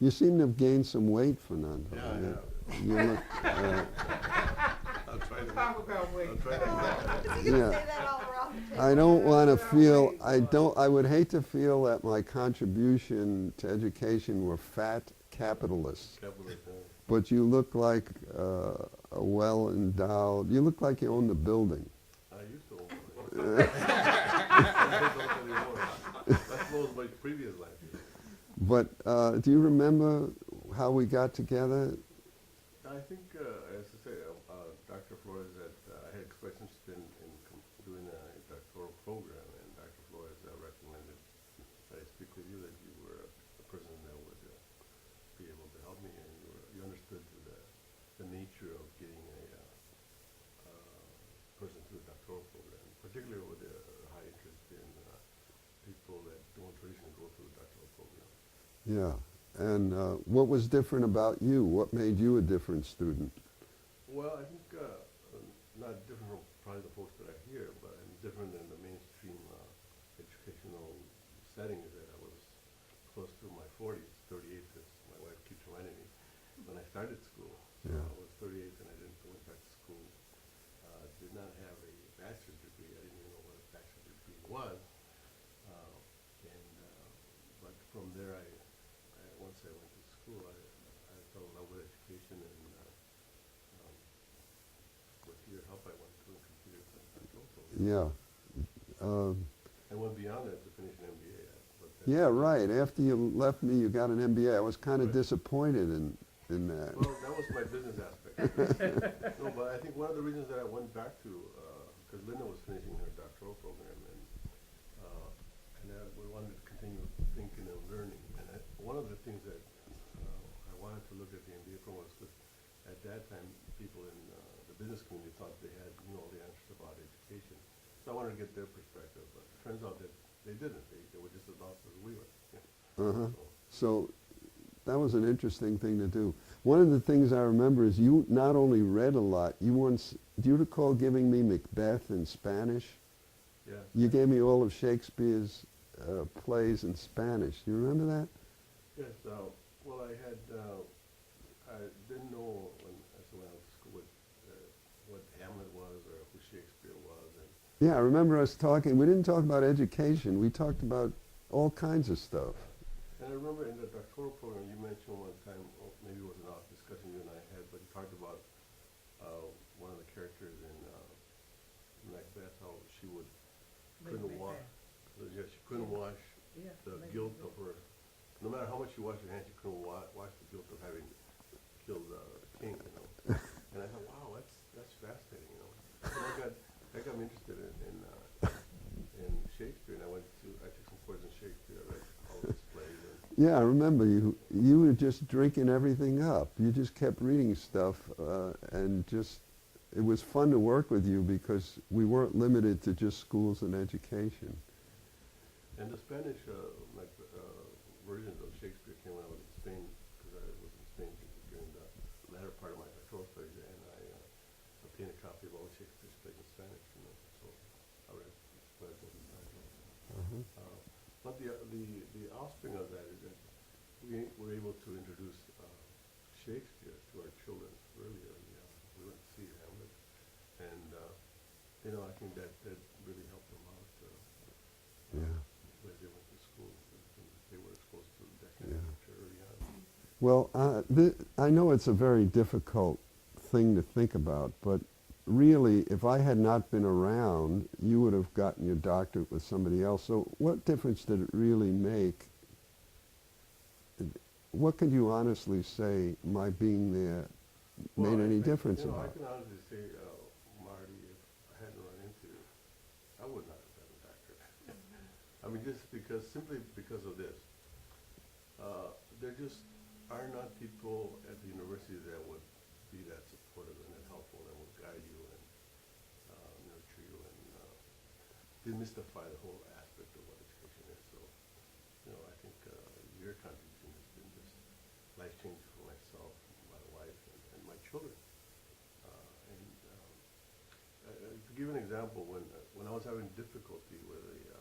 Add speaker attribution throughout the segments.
Speaker 1: You seem to have gained some weight, Fernando.
Speaker 2: Yeah, I have.
Speaker 1: You look,
Speaker 2: I'll try to.
Speaker 3: Talk about weight.
Speaker 2: I'll try to.
Speaker 4: Is he gonna
Speaker 1: Yeah.
Speaker 4: say that all around the table?
Speaker 1: I don't want to feel,
Speaker 3: Wait.
Speaker 1: I would hate to feel that my contribution to education were fat capitalists.
Speaker 2: Capitalist,
Speaker 1: But you look like a well-endowed, you look like you own the building.
Speaker 2: I used to own one. I don't anymore. That was my previous life.
Speaker 1: But do you remember how we got together?
Speaker 2: I think, as I say, Dr. Flores I had expressed interest in doing a doctoral program, and Dr. Flores recommended that I speak with you, that you were a person that would be able to help me, and you understood the nature of getting a person through a doctoral program, particularly with a high interest in people that don't traditionally go through a doctoral program.
Speaker 1: Yeah. And what was different about you? What made you a different student?
Speaker 2: Well, I think not different from probably the folks that are here, but I'm different than the mainstream educational settings that I was close to my 40s, 38, as my wife keeps reminding me, when I started school. So
Speaker 1: Yeah.
Speaker 2: I was 38 and I went back to school. Did not have a bachelor's degree. I didn't even know what a bachelor's degree was. But from there, once I went to school, I fell in love with education, and with your help, I went to a computer control program.
Speaker 1: Yeah.
Speaker 2: I went beyond that to finish an MBA.
Speaker 1: Yeah, right. After you left me, you got an MBA. I was kind of
Speaker 2: Right.
Speaker 1: disappointed in that.
Speaker 2: Well, that was my business aspect. No, but I think one of the reasons that I went back to, because Linda was finishing her doctoral program, and we wanted to continue thinking and learning. And one of the things that I wanted to look at the MBA program was because at that time, people in the business community thought they knew all the answers about education. So I wanted to get their perspective, but it turns out that they didn't. They were just as lost as we were. Yeah.
Speaker 1: Uh-huh. So that was an interesting thing to do. One of the things I remember is you not only read a lot, do you recall giving me Macbeth in Spanish?
Speaker 2: Yeah.
Speaker 1: You gave me all of Shakespeare's plays in Spanish. Do you remember that?
Speaker 2: Yes. Well, I didn't know when I went to school what Hamlet was or who Shakespeare was.
Speaker 1: Yeah, I remember us talking. We didn't talk about education. We talked about all kinds of stuff.
Speaker 2: And I remember in the doctoral program you mentioned one time, or maybe it was an off discussion you and I had, but you talked about one of the characters in Macbeth, how she couldn't wash. Yeah, she couldn't wash the guilt of her. No matter how much she washed her hands, she couldn't wash the guilt of having killed the king. And I thought, wow, that's fascinating. And that got me interested in Shakespeare, and I took some courses in Shakespeare. I read all of his plays.
Speaker 1: Yeah, I remember you were just drinking everything up. You just kept reading stuff, and it was fun to work with you because we weren't limited to just schools and education.
Speaker 2: And the Spanish versions of Shakespeare came when I was in Spain, because I was in Spain during the latter part of my doctoral studies, and I obtained a copy of all Shakespeare's plays in Spanish. So I read those in Spanish. But the offspring of that is that we were able to introduce Shakespeare to our children really early on. We went to see Hamlet, and I think that really helped them out.
Speaker 1: Yeah.
Speaker 2: When they went to school, they were exposed to that kind
Speaker 1: Yeah.
Speaker 2: of literature early on.
Speaker 1: Well, I know it's a very difficult thing to think about, but really, if I had not been around, you would have gotten your doctorate with somebody else. So what difference did it really make? What could you honestly say my being there made any difference
Speaker 2: I
Speaker 1: about?
Speaker 2: can honestly say, Marty, if I hadn't run into you, I would not have gotten a doctorate. I mean, simply because of this. There just are not people at the university that would be that supportive and that helpful, that would guide you and nurture you and demystify the whole aspect of what education is. So, I think your contribution has been just life-changing for myself, my wife, and my children. To give an example, when I was having difficulty with a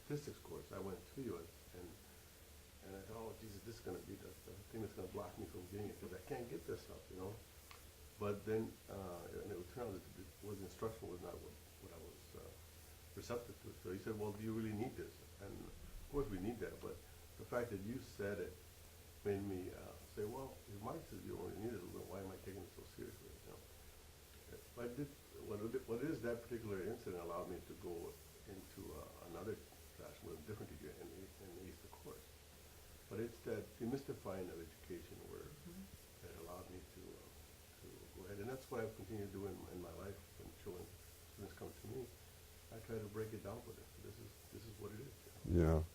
Speaker 2: statistics course, I went to you and I thought, oh, this going to be the thing that's going to block me from getting it? Because I can't get this stuff, you know. But then, and it would turn out that instruction was not what I was receptive to. So he said, well, do you really need this? And of course we need that, but the fact that you said it made me say, well, if Mike says you only need it, then why am I taking it so seriously? You know? But what it is, that particular incident allowed me to go into another class with a different degree and ace the course. But it's that demystifying of education where that allowed me to go ahead. And that's what I've continued to do in my life when students come to me. I try to break it down for them. This is what it is. You know?
Speaker 1: Yeah.